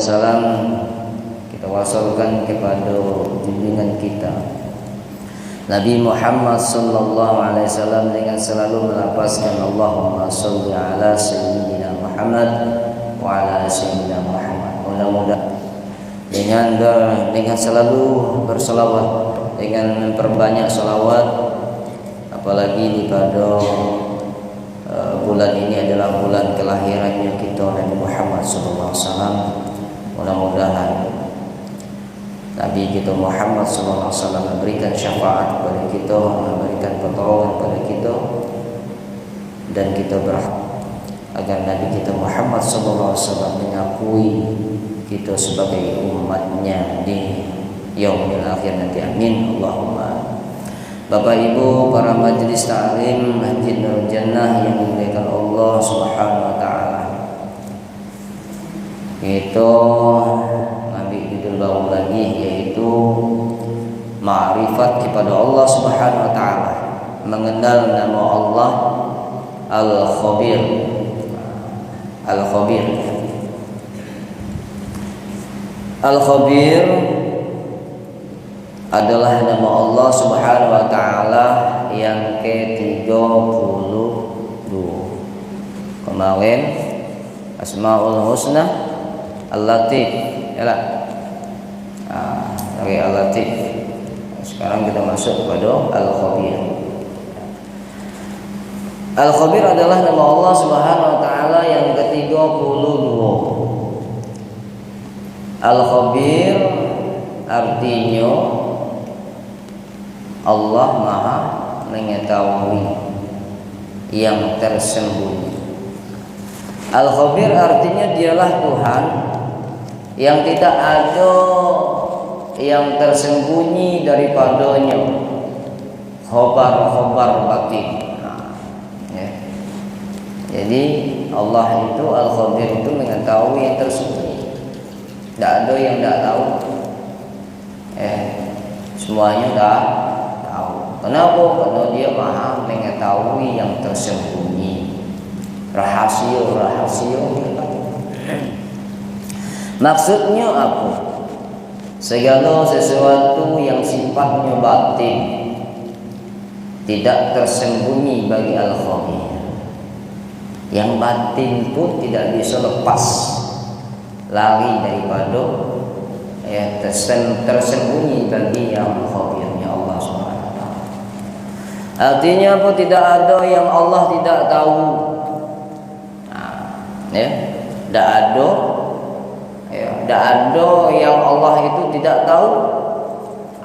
wassalam kita wasalkan kepada junjungan kita Nabi Muhammad sallallahu alaihi wasallam dengan selalu melafazkan Allahumma shalli ala sayyidina Muhammad wa ala sayyidina Muhammad. Mudah-mudahan dengan selalu berselawat, dengan memperbanyak selawat, apalagi di pada bulan ini adalah bulan kelahirannya kita Nabi Muhammad sallallahu alaihi wasallam. Mudah-mudahan Nabi kita Muhammad sallallahu alaihi wasallam memberikan syafaat kepada kita, memberikan pertolongan kepada kita, dan kita berharap agar Nabi kita Muhammad sallallahu alaihi wasallam mengakui kita sebagai umatnya di yaumil akhir nanti. Amin Allahumma. Bapak Ibu para majelis ta'lim Masjid Nurul Jannah yang dimuliakan Allah Subhanahu wa taala. Itu ngambil judul baru lagi, yaitu ma'rifat kepada Allah Subhanahu wa taala, mengenal nama Allah Al-Khabir. Al-Khabir. Al-Khabir adalah nama Allah Subhanahu wa taala yang ke-32. Kemarin Asmaul Husna Al-Latif, ya lah. Dari Al-Latif. Sekarang kita masuk kepada Al-Khabir. Al-Khabir adalah nama Allah Subhanahu wa taala yang ke-32. Al-Khabir artinya Allah Maha mengetahui yang tersembunyi. Al-Khabir artinya dialah Tuhan yang tidak ada yang tersembunyi daripadanya, khobar batin. Jadi Allah itu Al-Khabir itu mengetahui yang tersembunyi. Tidak ada yang tidak tahu. Semuanya dah tahu. Kenapa? Karena dia Maha mengetahui yang tersembunyi. Rahasia dia tahu. Maksudnya apa? Segala sesuatu yang sifatnya batin tidak tersembunyi bagi Al-Khabir. Yang batin pun tidak bisa lepas lari daripada tersembunyi bagi yang khabirnya Allah Subhanahu wa taala. Artinya apa? Tidak ada yang Allah tidak tahu. Tidak ada yang Allah itu tidak tahu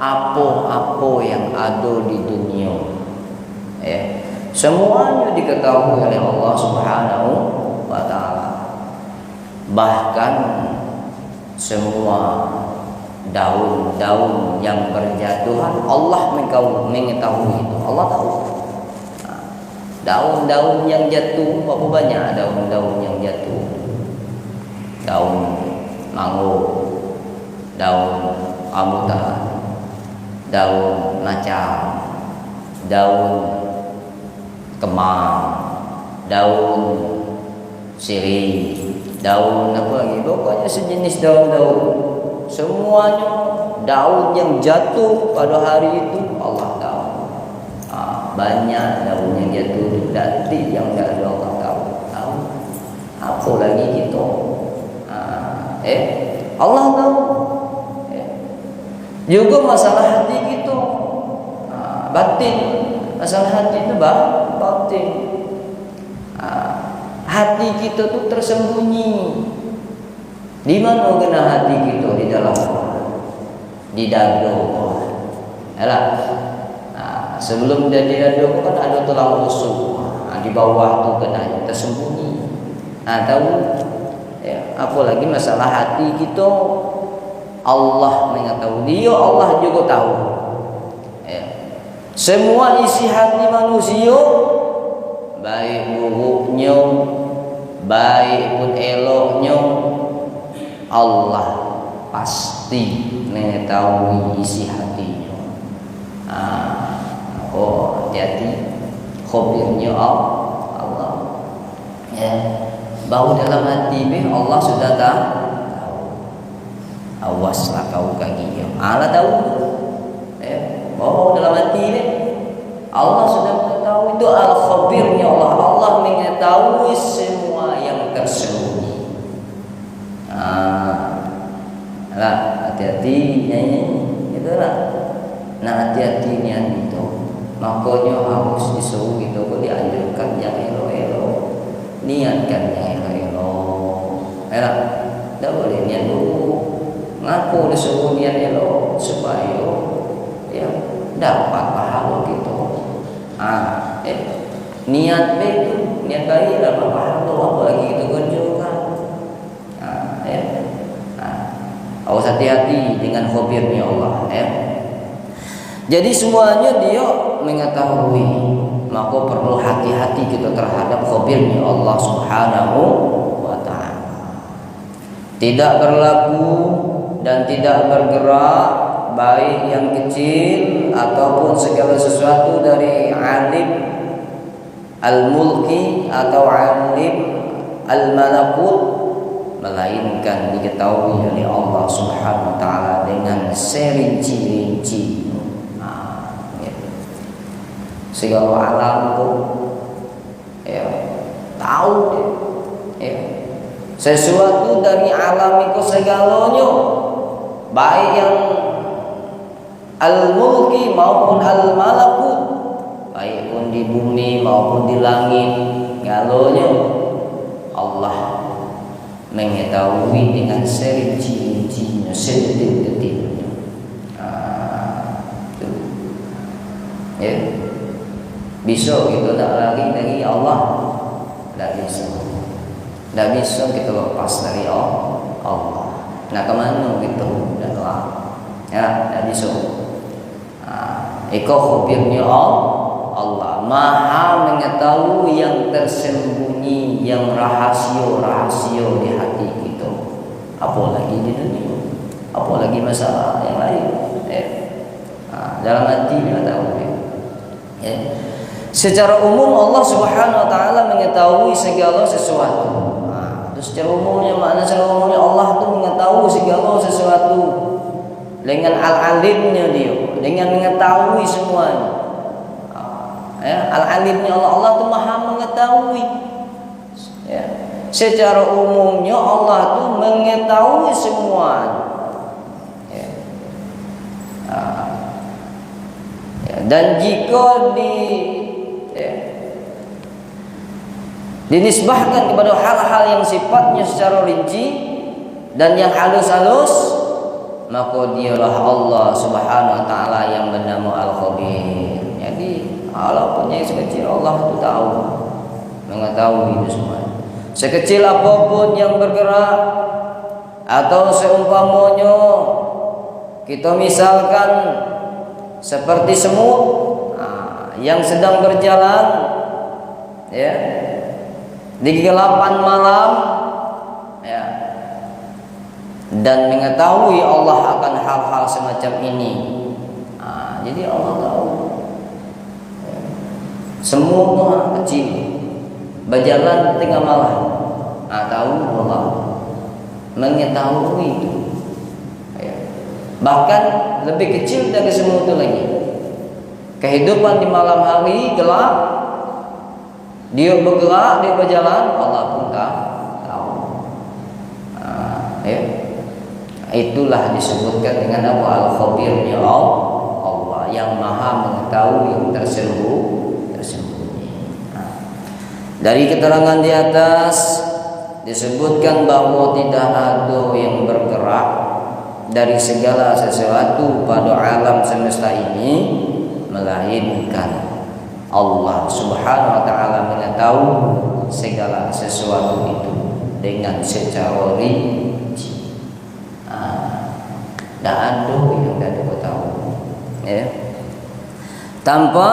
apa-apa yang ada di dunia. Semuanya diketahui oleh Allah Subhanahu wa taala. Bahkan semua daun-daun yang berjatuhan Allah mengetahui itu. Allah tahu. Daun-daun yang jatuh, berapa banyak daun-daun yang jatuh? Daun mango, daun rambutan, daun macam, daun kemang, daun sirih, daun apa lagi, pokoknya sejenis daun-daun. Semuanya daun yang jatuh pada hari itu Allah tahu. Banyak daun yang jatuh detik yang tidak ada Allah tahu. Apa lagi kita? Allah tahu. Juga masalah hati kita, batin. Masalah hati itu batin. Hati kita tuh tersembunyi. Di mana kena hati kita? Di dalam, di dada. Yalah. Sebelum jadi dada kan ada tulang rusuk. Di bawah tu kena tersembunyi. Tahu? Apalagi masalah hati kita, Allah mengetahui. Dia Allah juga tahu. Semua isi hati manusia, baik buruknya, baik pun eloknya, Allah pasti mengetahui isi hatinya. Hati-hati, khabirnya Allah. Bau dalam hati Allah sudah tahu. Awaslah kau kaki. Allah tahu. Oh, dalam hati ni Allah sudah mengetahui. Itu al-khabirnya Allah. Allah mengetahui semua yang tersembunyi. Lah, hati-hati nyanyi. Itulah. Nah, hati-hati niat itu. Makanya harus disuruh itu, dianjurkan yang elok-elok. Niatkan yang elok-elok. Tak boleh niat dulu. Ngaku disuruh niat elok supaya ya dapat pahala gitu. Niat baik, niat baik dapat pahala, apalagi itu kunjungan. Awas hati-hati dengan khabirnya Allah. Jadi semuanya dia mengetahui, maka perlu hati-hati kita terhadap khabirnya Allah Subhanahu wa ta'ala. Tidak berlaku dan tidak bergerak baik yang kecil ataupun segala sesuatu dari alim al-mulki atau alim al-malakut, melainkan diketahui oleh Allah Subhanahu wa ta'ala dengan serinci-rinci. Segala alam itu tahu sesuatu dari alam itu segalanya, baik yang al-mulki maupun al-malakut, baik pun di bumi maupun di langit, galanya Allah mengetahui dengan serinci-rincinya, sedetil-detilnya. Bisa kita tak lari dari Allah, tak bisa. Tak bisa kita lepas dari Allah. Nak ke mana kita dah lah. Tak bisa. Iko khabirnya Allah, Maha mengetahui yang tersembunyi, yang rahasia-rahasia di hati kita. Apalagi di dunia, apalagi masalah yang lain. Dalam hati dia tahu. Secara umum Allah Subhanahu wa ta'ala mengetahui segala sesuatu. Terus secara umumnya, makna secara umumnya Allah itu mengetahui segala sesuatu dengan al-alimnya dia, dengan mengetahui semuanya. Al-alimnya Allah itu maha mengetahui. Secara umumnya Allah itu mengetahui semuanya. Dan jika dinisbahkan kepada hal-hal yang sifatnya secara rinci dan yang halus-halus, maka dialah Allah Subhanahu wa ta'ala yang bernama Al-Khabir. Jadi walaupun yang sekecil, Allah itu tahu, mengetahui itu semua. Sekecil apapun yang bergerak, atau seumpamanya kita misalkan seperti semut yang sedang berjalan di kegelapan malam, dan mengetahui Allah akan hal-hal semacam ini. Jadi Allah tahu. Semua kecil berjalan tengah malam, tahu Allah mengetahui itu. Bahkan lebih kecil dari semua itu lagi. Kehidupan di malam hari gelap, dia bergerak, dia berjalan, Allah pun tahu. Itulah disebutkan dengan apa? Al-Khabirnya Allah yang maha mengetahui yang tersembunyi. Dari keterangan di atas disebutkan bahwa tidak ada yang bergerak dari segala sesuatu pada alam semesta ini melainkan Allah Subhanahu wa ta'ala mengetahui segala sesuatu itu dengan secara rinci. Tak ada yang tak ada tahu. Tanpa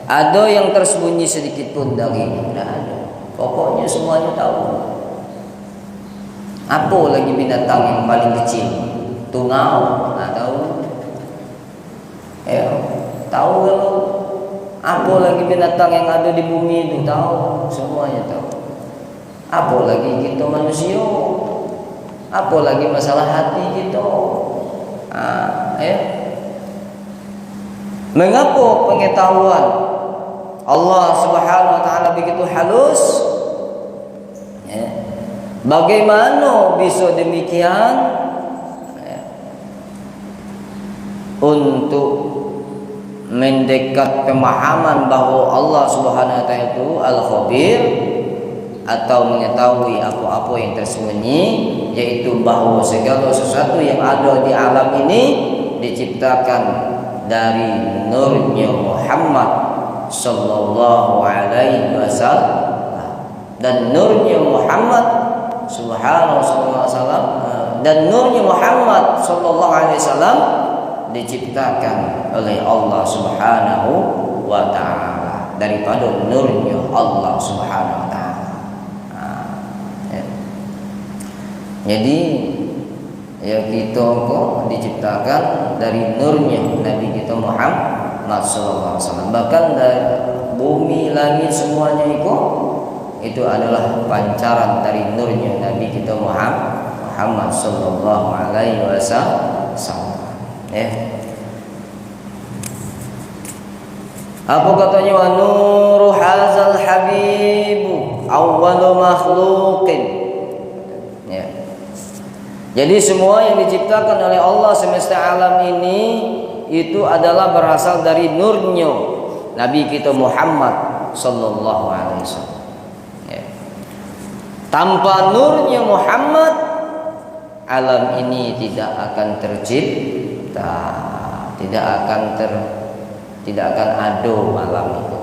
ada yang tersembunyi sedikit pun dari ini, tak ada. Pokoknya semuanya tahu. Apa lagi binatang yang paling kecil? Tungau, tahu. Tahu kalau apa lagi binatang yang ada di bumi itu tahu, semuanya tahu. Apa lagi kita manusia? Apalagi masalah hati kita. Mengapa pengetahuan Allah Subhanahu wa taala begitu halus? Bagaimana bisa demikian? Untuk mendekat pemahaman bahawa Allah Subhanahu wa taala itu Al-Khabir, atau mengetahui apa-apa yang tersembunyi, yaitu bahawa segala sesuatu yang ada di alam ini diciptakan dari nurnya Muhammad sallallahu alaihi wasallam, dan nurnya Muhammad subhanahu wa ta'ala dan nurnya Muhammad sallallahu alaihi wasallam diciptakan oleh Allah Subhanahu wa taala daripada nurnya Allah Subhanahu wa taala. Jadi kita kok diciptakan dari nurnya Nabi kita Muhammad sallallahu alaihi wasallam. Bahkan dari bumi, langit semuanya itu adalah pancaran dari nurnya Nabi kita Muhammad sallallahu alaihi wasallam. Apa katanya? Wa nuru hazal habibu awwalu makhluqin. Jadi semua yang diciptakan oleh Allah semesta alam ini itu adalah berasal dari nurnya Nabi kita Muhammad sallallahu alaihi wasallam. Tanpa nurnya Muhammad, alam ini tidak akan tercipta, tidak akan ada alam itu.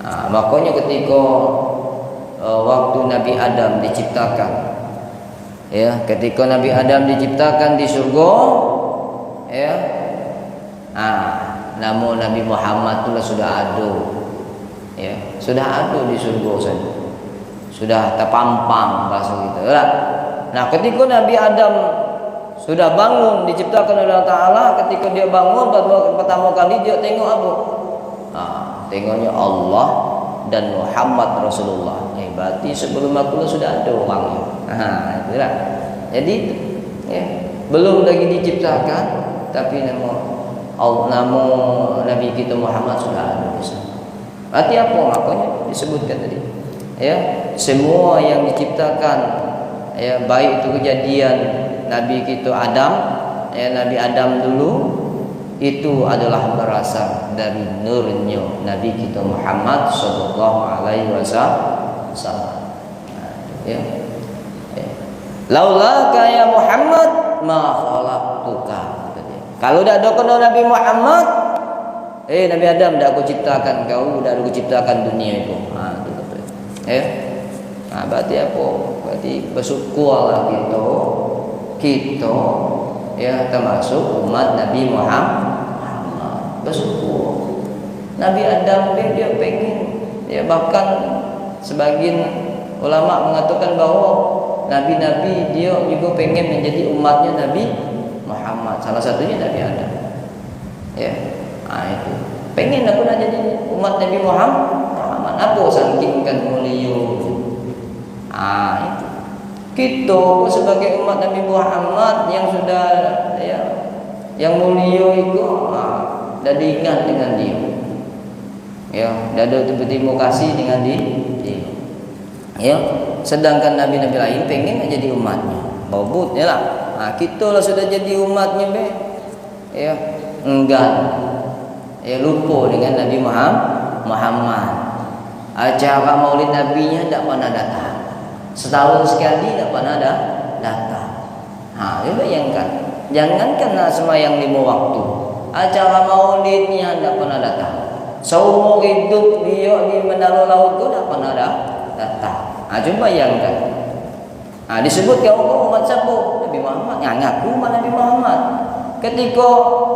Makanya ketika waktu Nabi Adam diciptakan, ketika Nabi Adam diciptakan di surga, namun Nabi Muhammad itu sudah ada, sudah ada di surga saja, sudah terpampang bahasa gitu. Nah, ketika Nabi Adam sudah bangun diciptakan oleh Allah Taala, ketika dia bangun pertama kali dia tengok apa? Tengoknya Allah dan Muhammad Rasulullah. Berarti sebelum aku sudah ada orangnya. Itulah. Jadi belum lagi diciptakan, tapi nama Nabi kita Muhammad sudah ada di sana. Berarti apa? Makanya disebutkan tadi. Semua yang diciptakan, baik itu kejadian Nabi kita Adam, Nabi Adam dulu, itu adalah berasal dari nurnya Nabi kita Muhammad sallallahu alaihi wasallam. Laulaka ya Muhammad ma khalaqtuka. Kalau tidak ada kena Nabi Muhammad, Nabi Adam dah aku ciptakan kau, dah aku ciptakan dunia itu. Berarti apa? Berarti bersyukurlah kita termasuk umat Nabi Muhammad. Bersyukur. Nabi Adam dia pengen, bahkan sebagian ulama mengatakan bahawa nabi-nabi dia juga pengen menjadi umatnya Nabi Muhammad. Salah satunya Nabi Adam. Itu. Pengen aku nak jadi umat Nabi Muhammad. Apa saking mulia. Itu. Kita sebagai umat Nabi Muhammad yang sudah yang mulia itu dah diingat dengan dia. Dah ada berterima kasih dengan dia. Sedangkan nabi-nabi lain pengen jadi umatnya. Bobot lah. Kita lah sudah jadi umatnya enggan. Lupa dengan Nabi Muhammad. Acara Maulid Nabinya tidak pernah datang. Setahun sekali tidak pernah datang. Bayangkan. Jangankan sembahyang 5 waktu, acara Maulidnya tidak pernah datang. Seumur hidup dia di Menara Laut itu tidak pernah datang. Coba bayangkan. Disebutkan umat siapa? Nabi Muhammad. Ngaku umat Nabi Muhammad. Ketika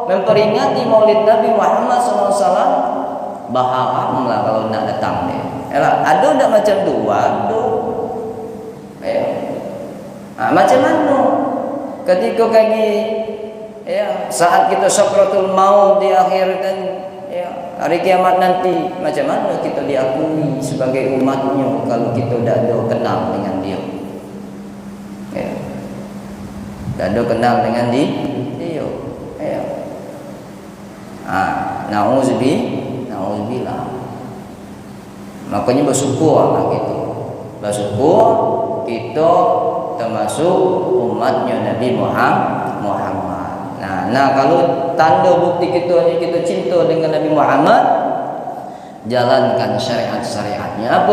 memperingati Maulid Nabi Muhammad SAW, baharamlah kalau nak datang dia. Ada tak macam tu? Macam mana? Ketika saat kita sakratul maut di akhir dan hari kiamat nanti, macam mana kita diakui sebagai umatnya kalau kita tidak ada kenal dengan dia? Dado kenal dengan dia. Ya. Nauzubillah. Makanya bersyukur lah gitu. Bersyukur kita termasuk umatnya Nabi Muhammad. Nah kalau tanda bukti kita cinta dengan Nabi Muhammad, jalankan syariat-syariatnya.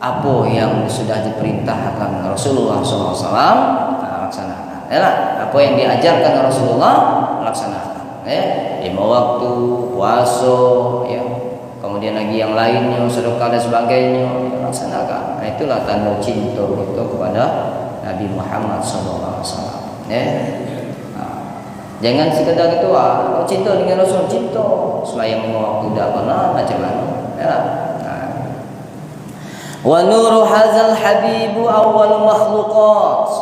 Apa yang sudah diperintahkan Rasulullah SAW, laksanakan. Apa yang diajarkan Rasulullah, laksanakan. 5 waktu, puasa, ya. Kemudian lagi yang lainnya, sedekah dan sebagainya, laksanakan. Itulah tanda cinta kita kepada Nabi Muhammad SAW. Jangan sekedar itu, kalau cinta dengan Rasul, cinta sembahyang 5 waktu dah pernah macam mana. Wa nuru hazal habibu awal makhluqat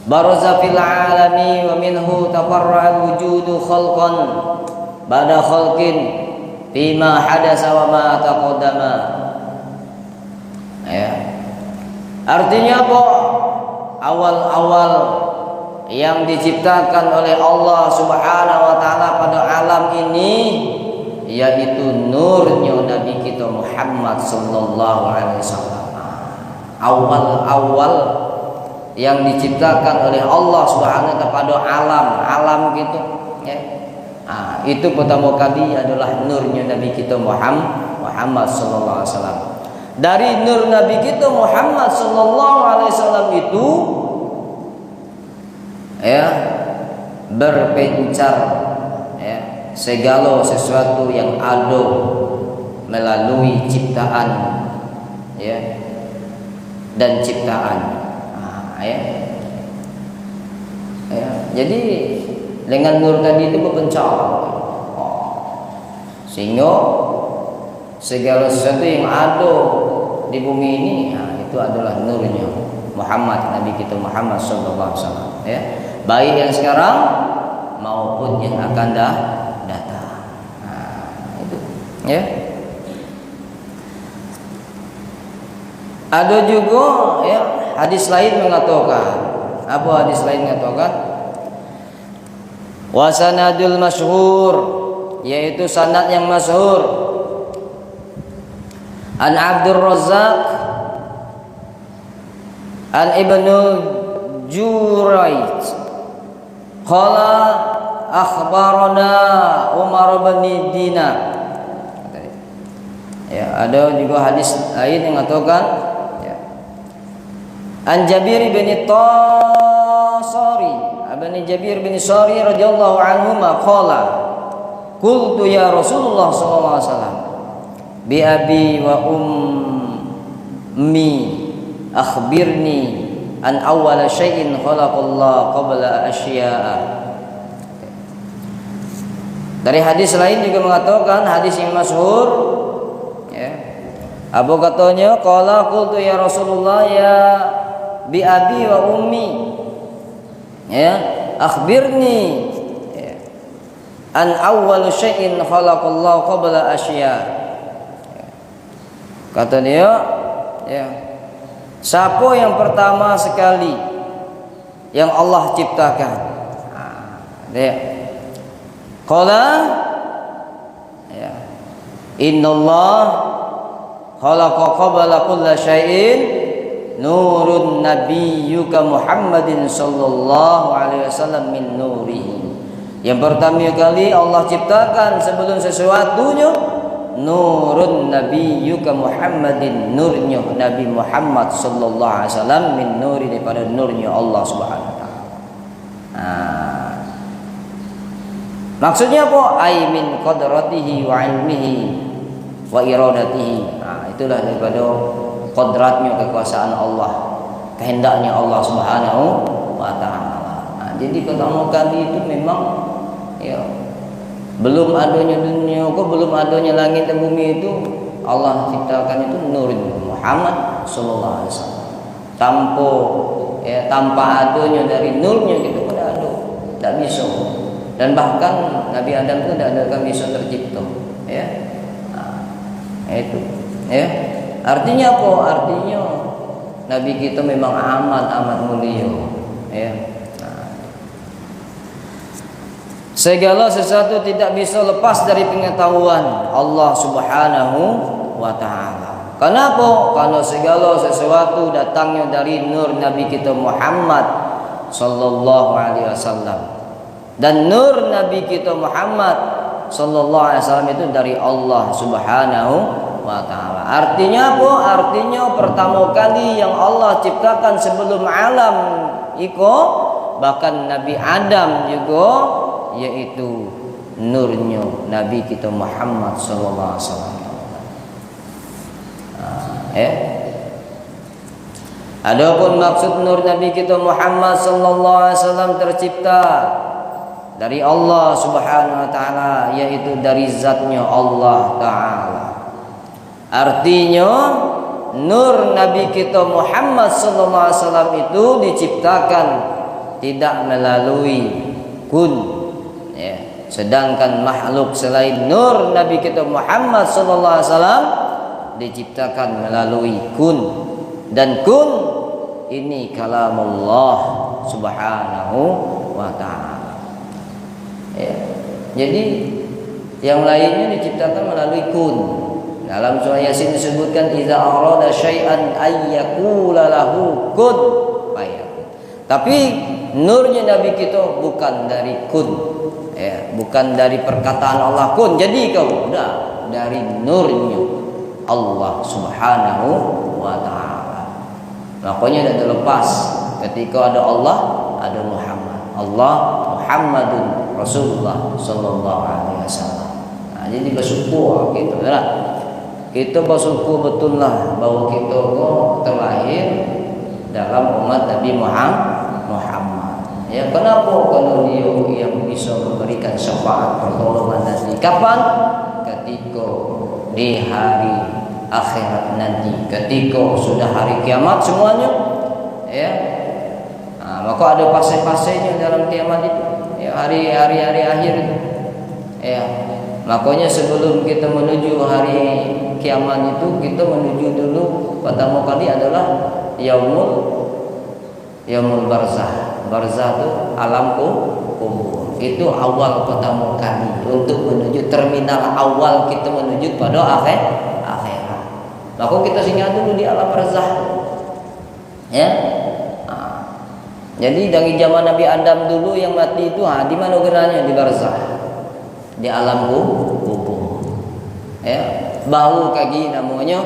baraza fil alami wa minhu tafarra'al wujudu khalqan ba'da khalqin fima hadasa wa ma taqaddama. Artinya apa? Awal-awal yang diciptakan oleh Allah Subhanahu wa taala pada alam ini, yaitu nurnya Nabi kita Muhammad sallallahu alaihi wasallam. Awal-awal yang diciptakan oleh Allah Subhanahu wa taala pada alam gitu, ya. Itu pertama kali adalah nurnya Nabi kita Muhammad sallallahu alaihi wasallam. Dari nur Nabi kita Muhammad sallallahu alaihi wasallam itu, ya, berpencar, ya, segala sesuatu yang ada melalui ciptaan, ya, dan ciptaan. Jadi dengan nur tadi itu berpencar, sehingga segala sesuatu yang ada di bumi ini, itu adalah nurnya Muhammad, Nabi kita Muhammad sallallahu alaihi wasallam, ya. Baik yang sekarang maupun yang akan datang. Itu, ya. Ada juga, ya, hadis lain mengatakan. Apa hadis lain mengatakan? Wa sanadul masyhur, yaitu sanad yang masyhur. An Abdur Razzaq an Ibnu Jurayj qala akhbarana Umar bin Dinar. Ya, ada juga hadis lain yang mengatakan, ya, An Jabir bin Tasari, Abani Jabir bin Sari radhiyallahu anhu qala qultu ya Rasulullah sallallahu alaihi wasallam bi abi wa ummi akhbirni an awwala syai'in khalaqallahu qabla asya'a. Dari hadis lain juga mengatakan, hadis yang masyhur, ya. Apa katanya? Qala qultu ya Rasulullah ya bi abi wa ummi, ya, akhbirni, ya, an awwal syai'in khalaqallahu qabla asya'. Kata dia, ya, siapa yang pertama sekali yang Allah ciptakan? Dia qala, ya, innallah khalaqa qabla kulli syai'in nurun nabiyyuka Muhammadin sallallahu alaihi wasallam min nurihi. Yang pertama kali Allah ciptakan sebelum sesuatunya, nurun nabiyyuka Muhammadin, nurnya Nabi Muhammad sallallahu alaihi wasallam, min nuri, daripada nurnya Allah Subhanahu wa taala. Maksudnya apa? Ai min qadratihi wa ilmihi wa iradatihi. Itulah daripada kodratnya, kekuasaan Allah, kehendaknya Allah Subhanahu wa taala. Jadi pertama kali itu memang, ya, belum adanya dunia, belum adanya langit dan bumi itu, Allah ciptakan itu nur Muhammad sallallahu alaihi wasallam. Tanpa adanya dari nurnya gitu pada ada, tidak bisa. Dan bahkan Nabi Adam itu tidak akan bisa tercipta, ya. Itu, ya. Artinya apa? Artinya Nabi kita memang amat mulia, ya. Segala sesuatu tidak bisa lepas dari pengetahuan Allah Subhanahu wa taala. Kenapa? Karena segala sesuatu datangnya dari nur Nabi kita Muhammad sallallahu alaihi wasallam. Dan nur Nabi kita Muhammad sallallahu alaihi wasallam itu dari Allah Subhanahu wa taala. Artinya apa? Artinya pertama kali yang Allah ciptakan sebelum alam iko, bahkan Nabi Adam juga, yaitu nurnya Nabi kita Muhammad sallallahu alaihi wasallam. Adapun maksud nur Nabi kita Muhammad sallallahu alaihi wasallam tercipta dari Allah Subhanahu wa taala, yaitu dari zatnya Allah taala. Artinya nur Nabi kita Muhammad sallallahu alaihi wasallam itu diciptakan tidak melalui kun, ya. Sedangkan makhluk selain nur Nabi kita Muhammad sallallahu alaihi wasallam diciptakan melalui kun, dan kun ini kalamullah Subhanahu wa taala, ya. Jadi yang lainnya diciptakan melalui kun. Dalam surah Yasin disebutkan idza arada syai'an ayyakula lahu kun fayakun. Tapi nurnya Nabi kita bukan dari kun, ya, bukan dari perkataan Allah kun jadi kau, udah dari nurnya Allah Subhanahu wa taala. Makanya tidak terlepas ketika ada Allah, ada Muhammad. Allah Muhammadun Rasulullah sallallahu alaihi wasallam. Nah, jadi bersyukur gitu lah. Kita bersyukur betul lah bahwa kita kok terlahir dalam umat Nabi Muhammad. Ya, kenapa? Karena dia yang bisa memberikan syafaat pertolongan nanti. Kapan? Ketika di hari akhirat nanti, ketika sudah hari kiamat semuanya, ya. Nah, maka ada fase-fasenya dalam kiamat itu, ya, hari-hari akhir itu, ya. Makanya sebelum kita menuju hari kiamat itu, kita menuju dulu pertama kali adalah yaumul barzah. Barzah itu alam kubur. Itu awal pertama kali untuk menuju terminal awal kita menuju pada akhirat. Maka kita singgah dulu di alam barzah, ya. Nah, jadi dari zaman Nabi Adam dulu yang mati itu, di mana geranya? Di barzah, di alam kubur, ya. Baru kaki namanya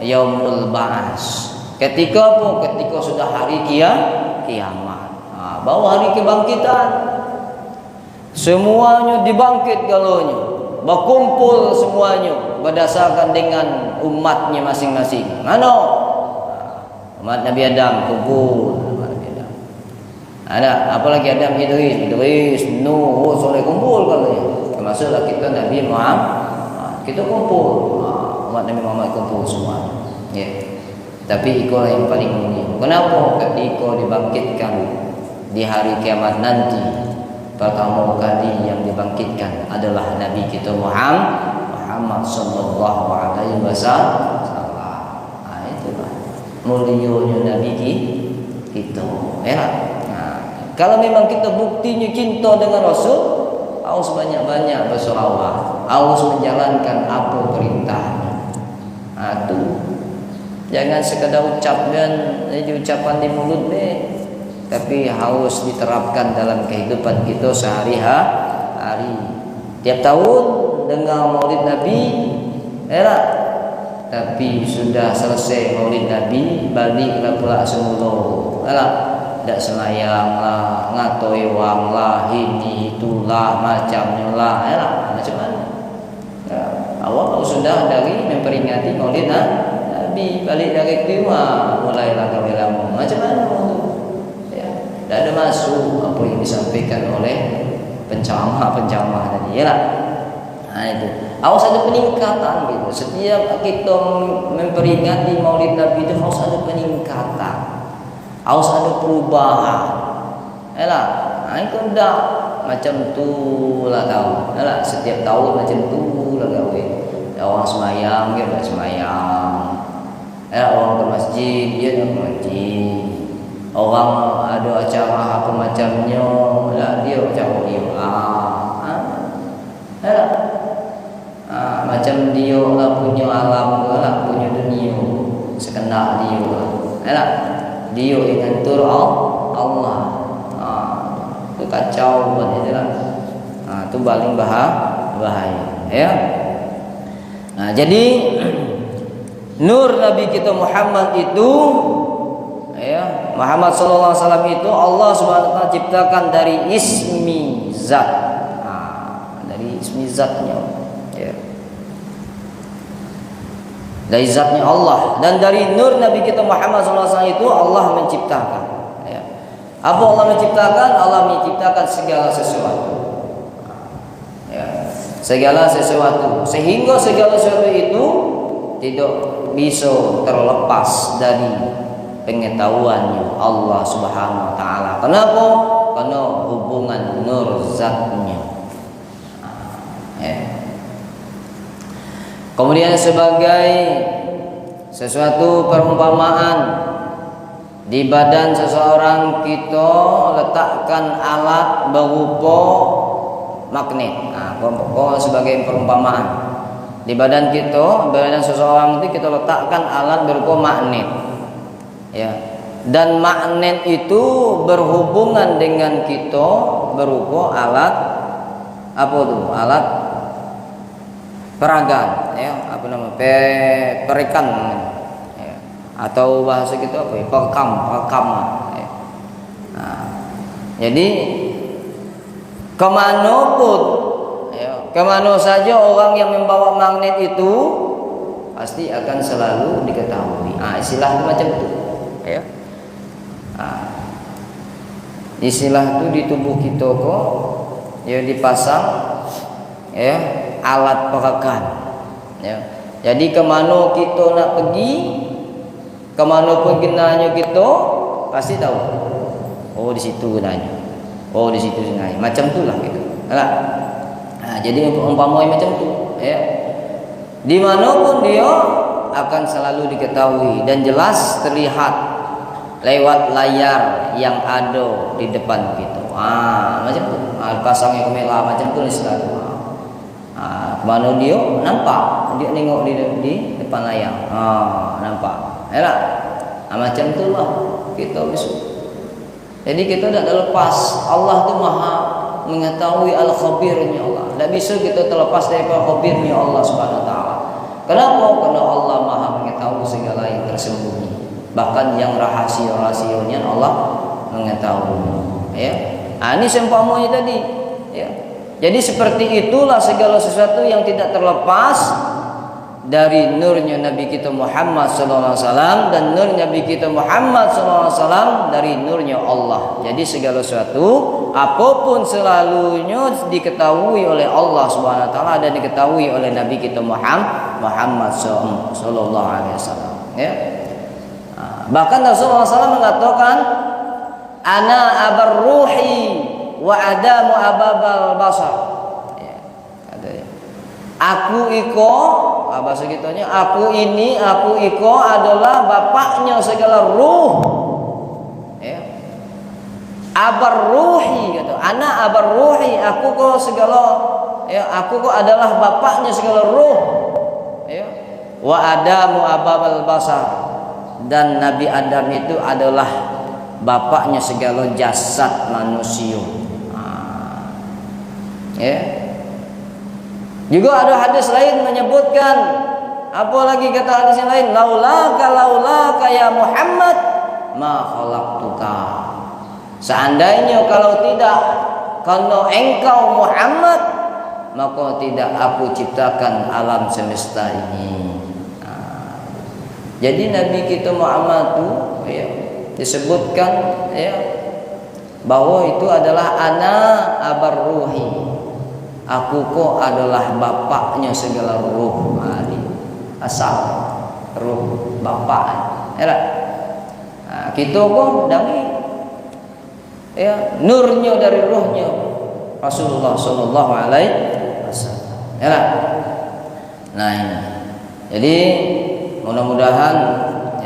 yaumul ba'as. Ketika apa? Ketika sudah hari kiamat. Nah, baru hari kebangkitan. Semuanya dibangkit galaunya, berkumpul semuanya berdasarkan dengan umatnya masing-masing. Mana? Umat Nabi Adam kumpul, umat Nabi Adam. Ada apalagi Adam, Idris, Nuh, Soleh kumpul galaunya. Termasuklah kita Nabi Muhammad. Kita kumpul, umat Nabi Muhammad kumpul semua, ya. Tapi itulah yang paling mulia. Kenapa? Ketika dibangkitkan di hari kiamat nanti, pertama kali yang dibangkitkan adalah Nabi kita Muhammad sallallahu alaihi wasallam. Nah, itulah mulianya Nabi kita, ya. Nah, kalau memang kita buktinya cinta dengan Rasul, harus banyak-banyak bersolawat, harus menjalankan apa perintahnya. Itu jangan sekadar ucapkan, ucapan di mulut tapi harus diterapkan dalam kehidupan kita sehari-hari. Tiap tahun dengar Maulid Nabi, tapi sudah selesai Maulid Nabi, baliklah pula semula. Tak semayang lah, ngatoi wang lah, ini itulah macamnya lah, macam mana? Ya, awal sudah dari memperingati Maulid Nabi, balik dari kelima, mulailah kami lama, macam mana itu? Ya, tidak ada masuk apa yang disampaikan oleh penceramah tadi, ya lah. Nah itu, harus ada peningkatan gitu. Setiap kita memperingati Maulid Nabi itu harus ada peningkatan. Harus ada perubahan, elah. Nah, itu dah macam tu lah kau, elah. Setiap tahun macam tu lah kau. Orang semayang, dia tak semayang. Orang ke masjid, dia tak ke masjid. Orang ada acara apa macamnya lah dia macam dia macam dia lah punya alam lah punya dunia sekendak dia lah dia yang ngatur Allah itu kacau pun itu lah itu paling bahaya ya. Nah jadi nur Nabi kita Muhammad itu ya, Muhammad sallallahu alaihi wasallam itu Allah Subhanahu wa taala ciptakan dari ismi zat. Dari ismi zatnya ya. Dari zatnya Allah dan dari nur Nabi kita Muhammad sallallahu alaihi wasallam itu Allah menciptakan ya. Apa Allah menciptakan? Allah menciptakan segala sesuatu. Ya. Segala sesuatu sehingga segala sesuatu itu tidak bisa terlepas dari pengetahuannya Allah Subhanahu wa taala. Kenapa? Karena hubungan nur zatnya. Ya. Kemudian sebagai sesuatu perumpamaan di badan seseorang kita letakkan alat berupa magnet. Sebagai perumpamaan di badan kita, badan seseorang itu kita letakkan alat berupa magnet. Ya. Dan magnet itu berhubungan dengan kita berupa alat apa tuh? Alat peragaan, ya, apa nama? Perikan. Ya. Atau bahasa kita apa? Perekam. Ya. Nah, jadi kemanapun kemana saja orang yang membawa magnet itu pasti akan selalu diketahui. Istilah macam itu, ya. Istilah itu di tubuh kita kok, ya dipasang, ya alat perekan, ya. Jadi kemana kita nak pergi, kemana pun gunanya kita pasti tahu. Oh di situ gunanya, oh di situ gunanya, macam itulah gitu, lah. Jadi umpamanya macam tu, ya. Di manapun dia akan selalu diketahui dan jelas terlihat lewat layar yang ada di depan kita. Macam tu. Pasangnya kamera macam tu selalu. Mana dia nampak, dia tengok di depan layar. Nampak. Yalah. Macam tu lah kita besok. Jadi kita tak terlepas. Allah tu Maha mengetahui al-khabirnya Allah. Tak bisa kita terlepas daripada khabirnya Allah Subhanahu wa taala. Kenapa? Karena Allah Maha mengetahui segala yang tersembunyi. Bahkan yang rahasia-rahasianya Allah mengetahui. Ya. Ini seumpamanya tadi, ya. Jadi seperti itulah segala sesuatu yang tidak terlepas dari nurnya Nabi kita Muhammad sallallahu alaihi wasallam dan nur Nabi kita Muhammad sallallahu alaihi wasallam dari nurnya Allah. Jadi segala sesuatu apapun selalunya diketahui oleh Allah Subhanahu wa taala dan diketahui oleh Nabi kita Muhammad sallallahu alaihi wasallam, ya. Bahkan Rasulullah SAW mengatakan ana abar ruhi wa adamu ababal basar. Ya, katanya. Aku iko, bahasa kitanya, aku iko adalah bapaknya segala ruh. Ya. Abar ruhi kata. Ana abar ruhi, aku kok segala, ya, aku kok adalah bapaknya segala ruh. Ya. Wa adamu ababal basar. Dan Nabi Adam itu adalah bapaknya segala jasad manusia. Ya. Juga ada hadis lain menyebutkan, apa lagi kata hadis yang lain, laulaka ya Muhammad ma khalaqtuka. Seandainya kalau tidak karena engkau Muhammad, maka tidak aku ciptakan alam semesta ini. Jadi Nabi kita Muhammad itu, ya, disebutkan, ya, bahwa itu adalah ana abar ruhi. Aku kok adalah bapaknya segala ruh. Asal ruh bapak. Ya, kita kok dari, ya, nurnya dari ruhnya Rasulullah sallallahu alaihi wasallam. Ya. Nah ini. Jadi mudah-mudahan,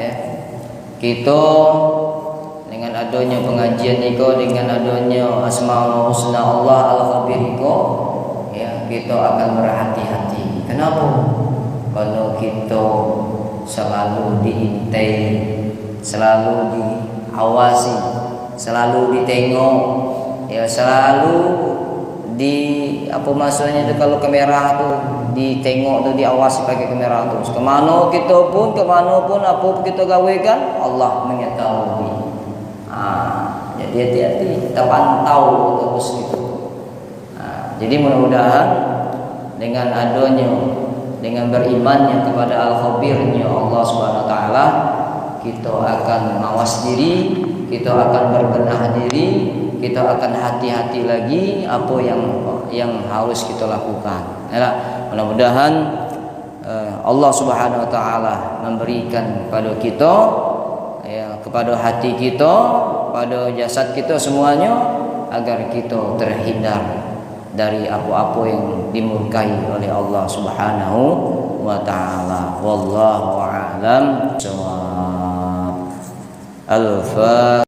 ya, kita dengan adanya pengajian niko, dengan adanya Asmaul Husna Allah Al-Khabir niko, ya kita akan berhati-hati. Kenapa? Karena kita selalu diintai, selalu diawasi, selalu ditengok, ya selalu di apa maksudnya itu kalau kamera tuh ditengok tuh, diawasi pakai kamera tuh. Kemana kita pun, kemana pun apa kita gawekan, Allah mengetahui. Jadi hati-hati, kita pantau terus itu. Jadi mudah-mudahan dengan adanya, dengan berimannya kepada Al-Khabirnya Allah Subhanahu Wa Taala, kita akan mawas diri, kita akan berbenah diri, kita akan hati-hati lagi apa yang harus kita lakukan. Mudah-mudahan Allah Subhanahu Wa Taala memberikan kepada kita, ya, kepada hati kita, pada jasad kita semuanya, agar kita terhindar dari apa-apa yang dimurkai oleh Allah Subhanahu wa taala. Wallahu a'lam. Al-Fatihah.